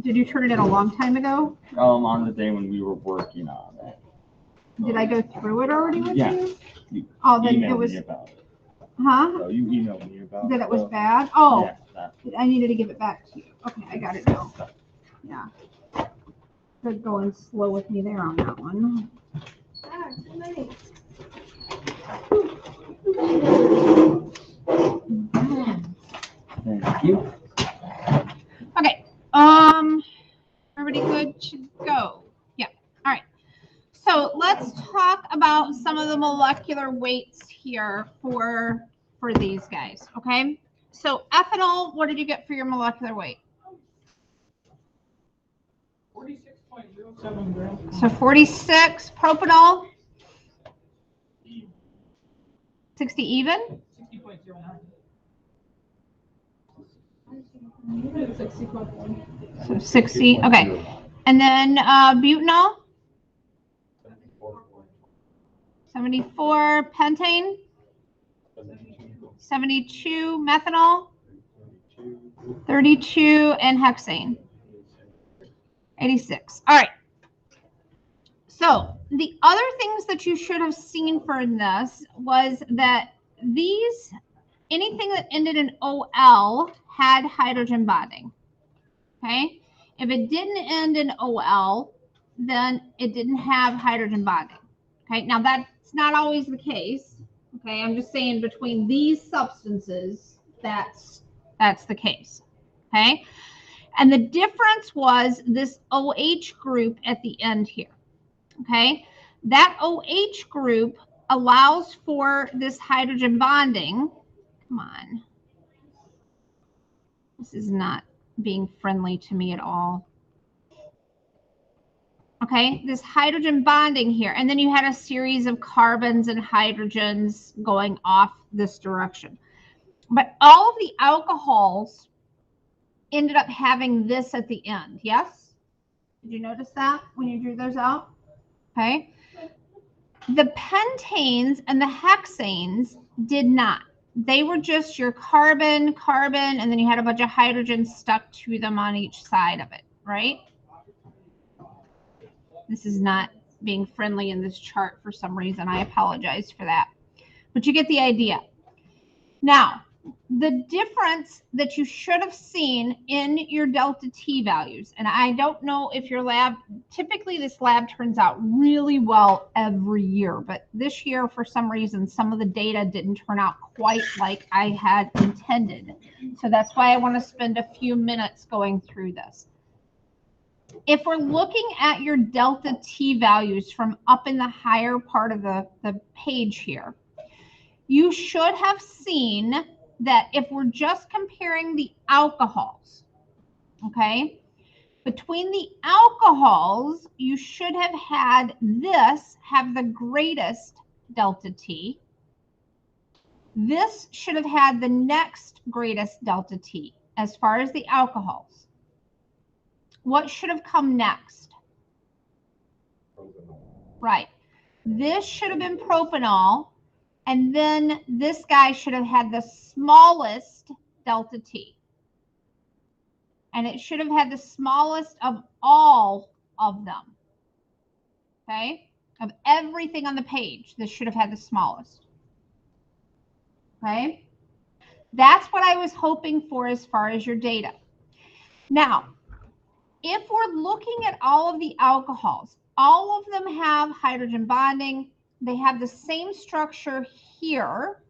Did you turn it in a long time ago? On the day when we were working on it. Did I go through it already with you? You Oh, then emailed it was. me about it. Huh? So you emailed me about That it. it was bad? Oh, Yeah, I needed to give it back to you. Okay, I got it now. Yeah. They're going slow with me there on that one. Thank you. Okay. Everybody good to go? Yeah. All right. So let's talk about some of the molecular weights here for these guys. Okay. So ethanol, what did you get for your molecular weight? 46.07 grams. So 46. Propanol? 60 even? 60.09. So 60. Okay. And then butanol? 74. Pentane? 72. Methanol? 32. And hexane? 86. All right. So the other things that you should have seen for this was that anything that ended in OL had hydrogen bonding. Okay. If it didn't end in OL, then it didn't have hydrogen bonding. Okay. Now that's not always the case. Okay. I'm just saying between these substances, that's the case. Okay. And the difference was this OH group at the end here. Okay. That OH group allows for this hydrogen bonding. Come on. This is not being friendly to me at all. Okay, this hydrogen bonding here. And then you had a series of carbons and hydrogens going off this direction. But all of the alcohols ended up having this at the end. Yes? Did you notice that when you drew those out? Okay. The pentanes and the hexanes did not. They were just your carbon, and then you had a bunch of hydrogen stuck to them on each side of it, right? This is not being friendly in this chart for some reason. I apologize for that. But you get the idea. Now, the difference that you should have seen in your delta T values, and I don't know if your lab, typically this lab turns out really well every year, but this year, for some reason, some of the data didn't turn out quite like I had intended. So that's why I want to spend a few minutes going through this. If we're looking at your delta T values from up in the higher part of the page here, you should have seen that if we're just comparing the alcohols, okay, between the alcohols, you should have had this have the greatest delta T. This should have had the next greatest delta T as far as the alcohols. What should have come next? Right. This should have been propanol. And then this guy should have had the smallest delta T. And it should have had the smallest of all of them. Okay? Of everything on the page, this should have had the smallest. Okay? That's what I was hoping for as far as your data. Now, if we're looking at all of the alcohols, all of them have hydrogen bonding. They have the same structure here.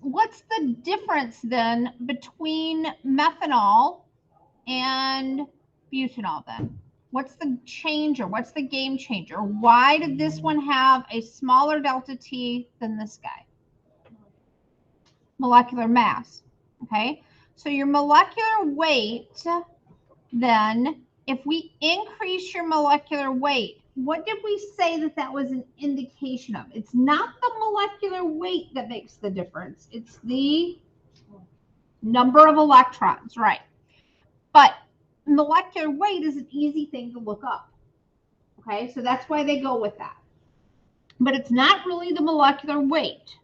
What's the difference then between methanol and butanol then? What's the changer? What's the game changer? Why did this one have a smaller delta T than this guy? Molecular mass. Okay, so your molecular weight then, if we increase your molecular weight, what did we say that was an indication of? It's not the molecular weight that makes the difference. It's the number of electrons, right? But molecular weight is an easy thing to look up. Okay, so that's why they go with that. But it's not really the molecular weight.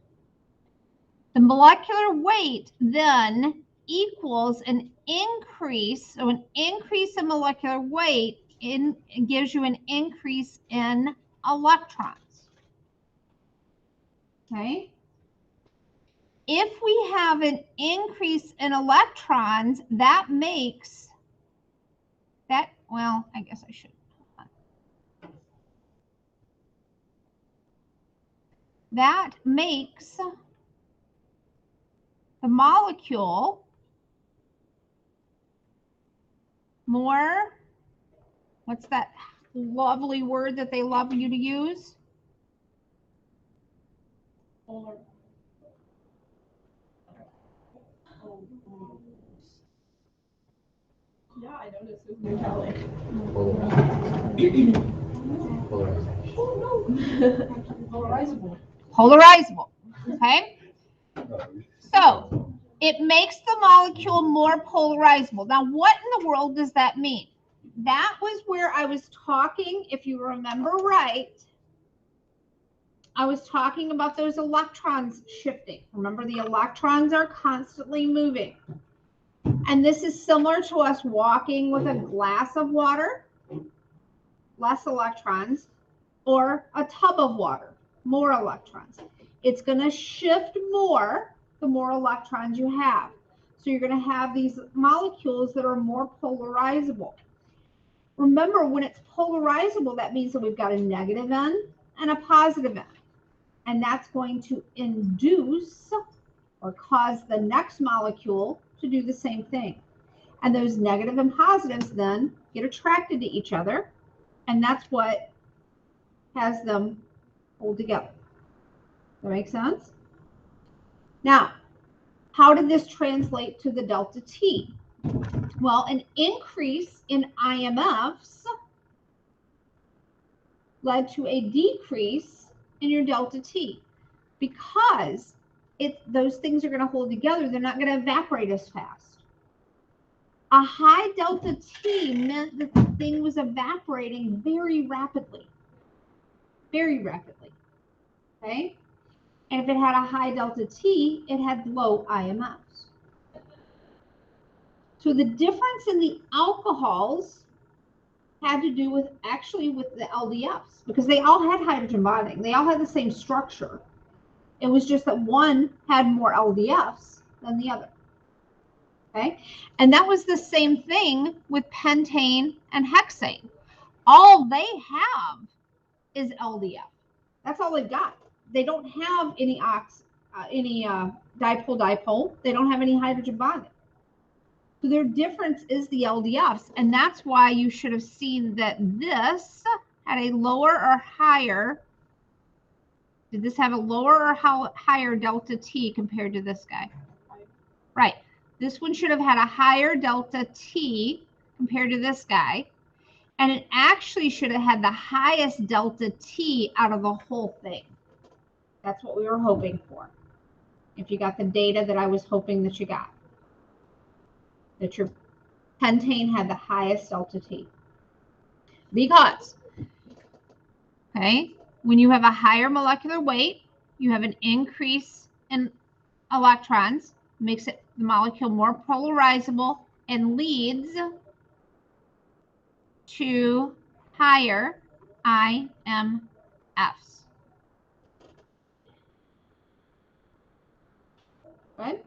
The molecular weight then equals an increase, so an increase in molecular weight gives you an increase in electrons. Okay? If we have an increase in electrons, that makes that, well, I guess I should. That makes the molecule more, what's that lovely word that they love you to use? Polar. Yeah, I noticed this new color. Polarizable. Polarizable. Okay? So it makes the molecule more polarizable. Now, what in the world does that mean? That was where I was talking, if you remember right, I was talking about those electrons shifting. Remember, the electrons are constantly moving. And this is similar to us walking with a glass of water, less electrons, or a tub of water, more electrons. It's going to shift more the more electrons you have. So you're going to have these molecules that are more polarizable. Remember, when it's polarizable, that means that we've got a negative end and a positive end. And that's going to induce or cause the next molecule to do the same thing. And those negative and positives then get attracted to each other. And that's what has them hold together. That makes sense? Now, how did this translate to the delta T? Well, an increase in IMFs led to a decrease in your delta T because those things are going to hold together. They're not going to evaporate as fast. A high delta T meant that the thing was evaporating very rapidly. Very rapidly. Okay? And if it had a high delta T, it had low IMFs. So the difference in the alcohols had to do with actually with the LDFs because they all had hydrogen bonding. They all had the same structure. It was just that one had more LDFs than the other. Okay? And that was the same thing with pentane and hexane. All they have is LDF. That's all they've got. They don't have any dipole-dipole. They don't have any hydrogen bonding. So their difference is the LDFs, and that's why you should have seen that this had a lower or higher. Did this have a lower or higher delta T compared to this guy? Right. This one should have had a higher delta T compared to this guy, and it actually should have had the highest delta T out of the whole thing. That's what we were hoping for. If you got the data that I was hoping that you got. That your pentane had the highest delta T. Because, okay, when you have a higher molecular weight, you have an increase in electrons, makes the molecule more polarizable, and leads to higher IMFs. Good?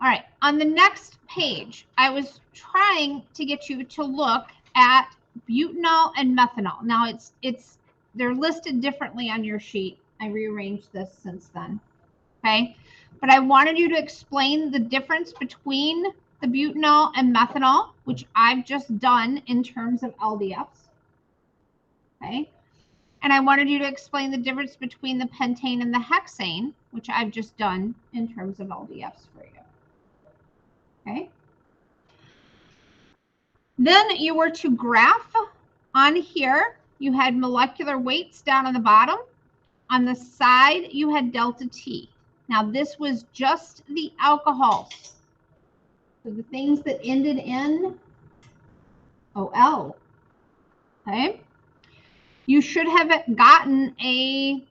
All right, on the next page, I was trying to get you to look at butanol and methanol. Now they're listed differently on your sheet. I rearranged this since then. Okay, but I wanted you to explain the difference between the butanol and methanol, which I've just done in terms of LDFs. Okay, and I wanted you to explain the difference between the pentane and the hexane, which I've just done in terms of LDFs for you. Okay. Then you were to graph on here. You had molecular weights down on the bottom. On the side, you had delta T. Now, this was just the alcohols. So the things that ended in OL. Okay. You should have gotten a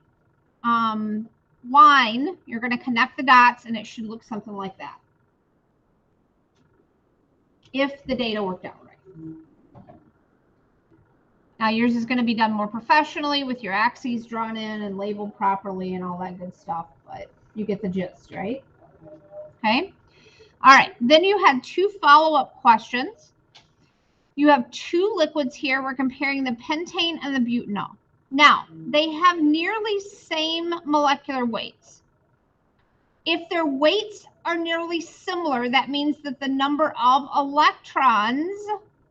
line, you're going to connect the dots, and it should look something like that. If the data worked out right. Now yours is going to be done more professionally with your axes drawn in and labeled properly and all that good stuff, but you get the gist, right? Okay. All right. Then you had two follow-up questions. You have two liquids here. We're comparing the pentane and the butanol. Now, they have nearly same molecular weights. If their weights are nearly similar, that means that the number of electrons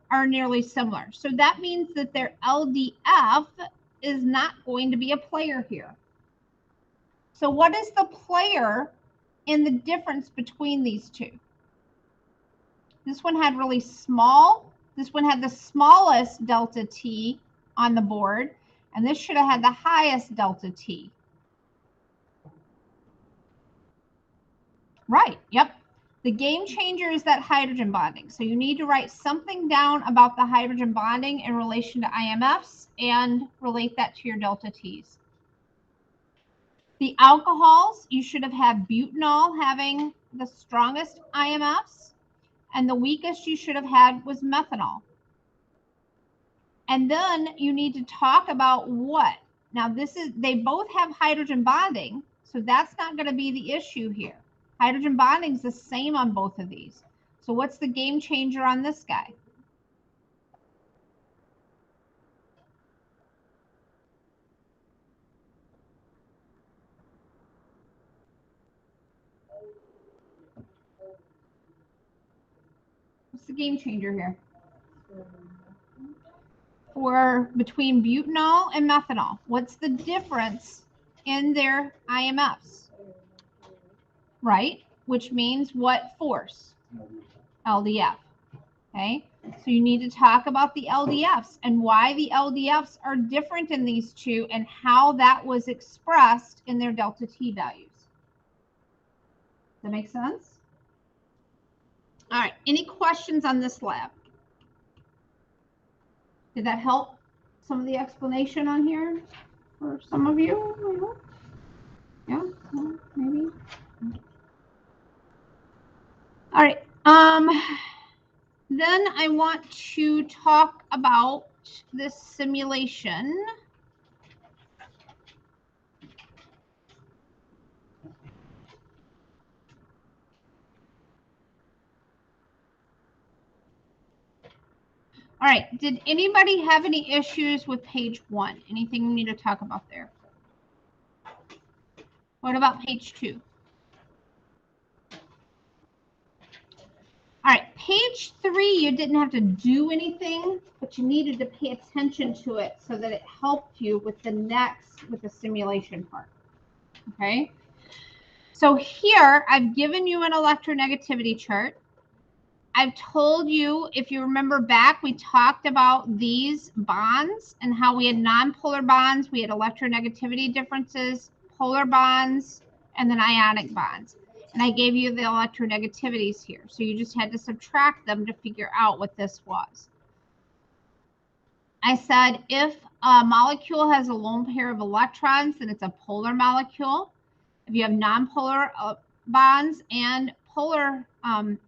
are nearly similar. So that means that their LDF is not going to be a player here. So what is the player in the difference between these two? This one had really small. This one had the smallest delta T on the board, and this should have had the highest delta T. Right, yep. The game changer is that hydrogen bonding. So you need to write something down about the hydrogen bonding in relation to IMFs and relate that to your delta T's. The alcohols, you should have had butanol having the strongest IMFs, and the weakest you should have had was methanol. And then you need to talk about what? Now they both have hydrogen bonding, so that's not going to be the issue here. Hydrogen bonding is the same on both of these. So what's the game changer on this guy? What's the game changer here? Between butanol and methanol, what's the difference in their IMFs? Right, which means what force? LDF. Okay, so you need to talk about the LDFs and why the LDFs are different in these two and how that was expressed in their delta T values. Does that make sense? All right, any questions on this lab? Did that help some of the explanation on here for some of you? Yeah, maybe. All right. Then I want to talk about this simulation. All right, did anybody have any issues with page 1? Anything we need to talk about there? What about page 2? All right, page 3, you didn't have to do anything, but you needed to pay attention to it so that it helped you with the simulation part, okay? So here, I've given you an electronegativity chart. I've told you, if you remember back, we talked about these bonds and how we had nonpolar bonds, we had electronegativity differences, polar bonds, and then ionic bonds. And I gave you the electronegativities here. So you just had to subtract them to figure out what this was. I said if a molecule has a lone pair of electrons, then it's a polar molecule. If you have nonpolar bonds and polar,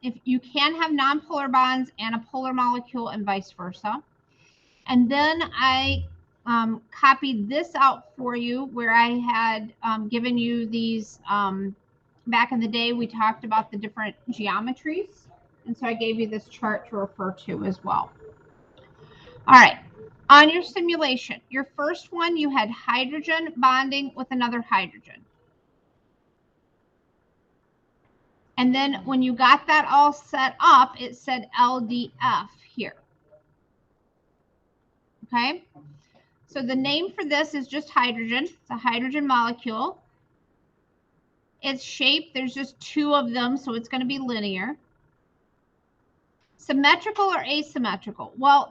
if you can have nonpolar bonds and a polar molecule and vice versa. And then I copied this out for you where I had given you these, back in the day, we talked about the different geometries. And so I gave you this chart to refer to as well. All right, on your simulation, your first one, you had hydrogen bonding with another hydrogen. And then when you got that all set up, it said LDF here. Okay, so the name for this is just hydrogen. It's a hydrogen molecule. Its shape, there's just 2 of them, so it's going to be linear. Symmetrical or asymmetrical? Well,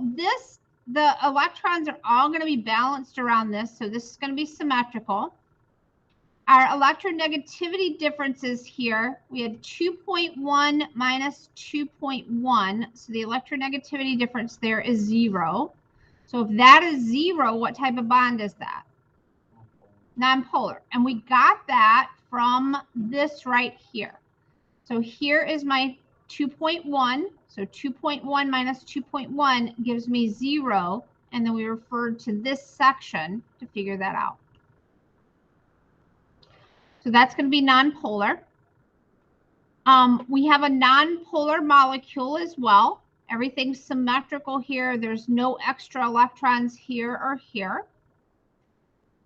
the electrons are all going to be balanced around this, so this is going to be symmetrical. Our electronegativity differences here, we had 2.1 minus 2.1, so the electronegativity difference there is 0. So if that is 0, what type of bond is that? nonpolar. And we got that from this right here. So here is my 2.1. So 2.1 minus 2.1 gives me 0. And then we referred to this section to figure that out. So that's going to be nonpolar. We have a nonpolar molecule as well. Everything's symmetrical here. There's no extra electrons here or here.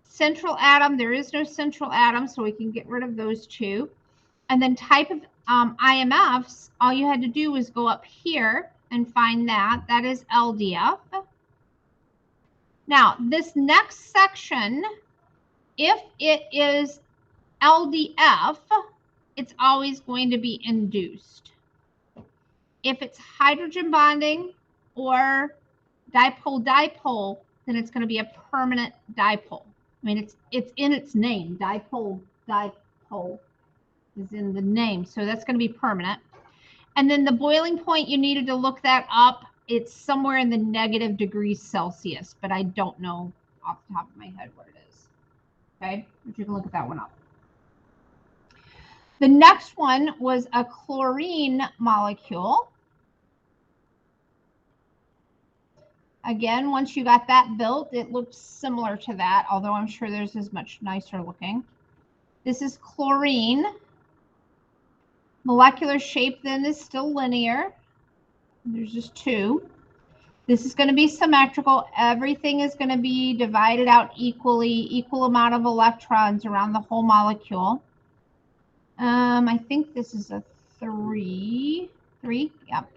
Central atom, there is no central atom, so we can get rid of those two. And then type of IMFs, all you had to do was go up here and find that. That is LDF. Now, this next section, if it is LDF, it's always going to be induced. If it's hydrogen bonding or dipole-dipole, then it's going to be a permanent dipole. I mean, it's in its name. Dipole is in the name, so that's going to be permanent. And then the boiling point, you needed to look that up. It's somewhere in the negative degrees Celsius, but I don't know off the top of my head what it is. Okay, but you can look at that one up. The next one was a chlorine molecule. Again, once you got that built, it looked similar to that, although I'm sure theirs is much nicer looking. This is chlorine. Molecular shape then is still linear. There's just two. This is going to be symmetrical. Everything is going to be divided out equally, equal amount of electrons around the whole molecule. I think this is a 3, yep.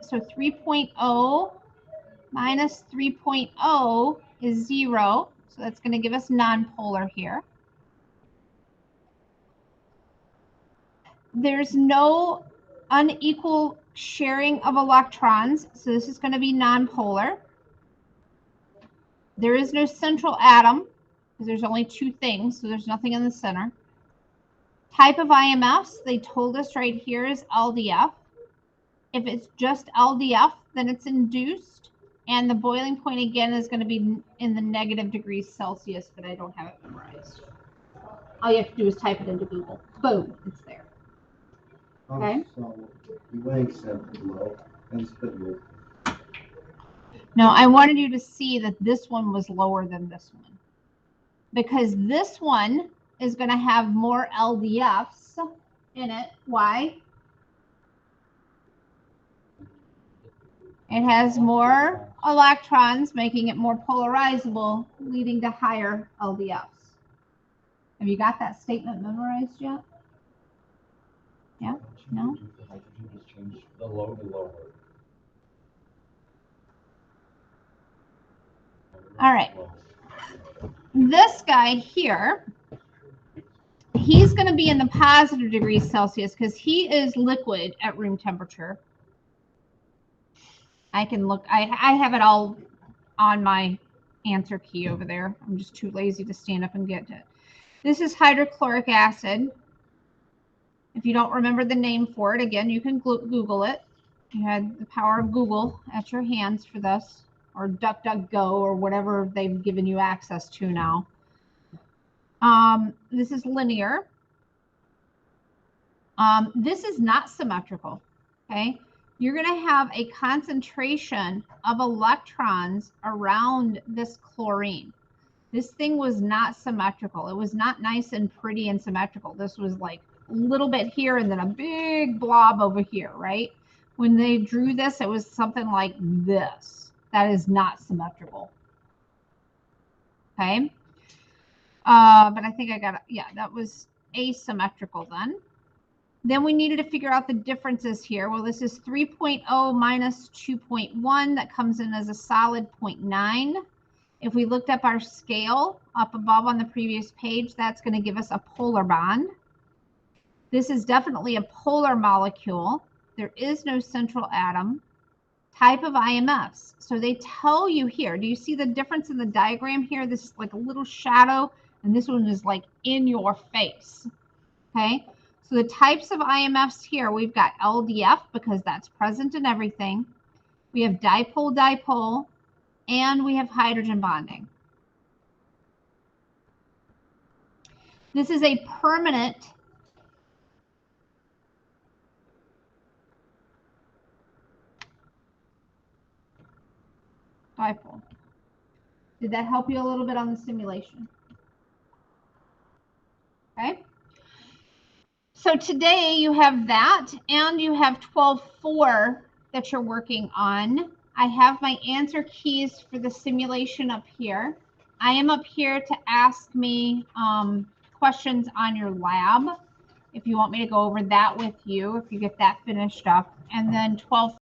So 3.0 minus 3.0 is 0. So that's going to give us nonpolar here. There's no unequal sharing of electrons, so this is going to be nonpolar. There is no central atom because there's only two things, so there's nothing in the center. Type of IMFs, they told us right here, is LDF. If it's just LDF, then it's induced, and the boiling point again is going to be in the negative degrees Celsius, but I don't have it memorized. All you have to do is type it into Google. Boom, it's there. Okay. So you went set below and split loop. No, I wanted you to see that this one was lower than this one, because this one is going to have more LDFs in it. Why? It has more electrons, making it more polarizable, leading to higher LDFs. Have you got that statement memorized yet? Yeah? No? Hydrogen just changed the low to lower. All right. This guy here, he's going to be in the positive degrees Celsius because he is liquid at room temperature. I can look, I have it all on my answer key over there. I'm just too lazy to stand up and get to it. This is hydrochloric acid. If you don't remember the name for it, again, you can Google it. You had the power of Google at your hands for this, or DuckDuckGo, or whatever they've given you access to now. This is linear. This is not symmetrical, okay? You're going to have a concentration of electrons around this chlorine. This thing was not symmetrical. It was not nice and pretty and symmetrical. This was like a little bit here and then a big blob over here, right? When they drew this, it was something like this. That is not symmetrical. Okay. But I think I got it. Yeah, that was asymmetrical then. Then we needed to figure out the differences here. Well, this is 3.0 minus 2.1. That comes in as a solid 0.9. If we looked up our scale up above on the previous page, that's going to give us a polar bond. This is definitely a polar molecule. There is no central atom. Type of IMFs. So they tell you here. Do you see the difference in the diagram here? This is like a little shadow, and this one is like in your face. Okay. So the types of IMFs here, we've got LDF because that's present in everything. We have dipole-dipole, and we have hydrogen bonding. This is a permanent dipole. Did that help you a little bit on the simulation? Okay. So today you have that, and you have 12.4 that you're working on. I have my answer keys for the simulation up here. I am up here to ask me questions on your lab if you want me to go over that with you, if you get that finished up. And then 12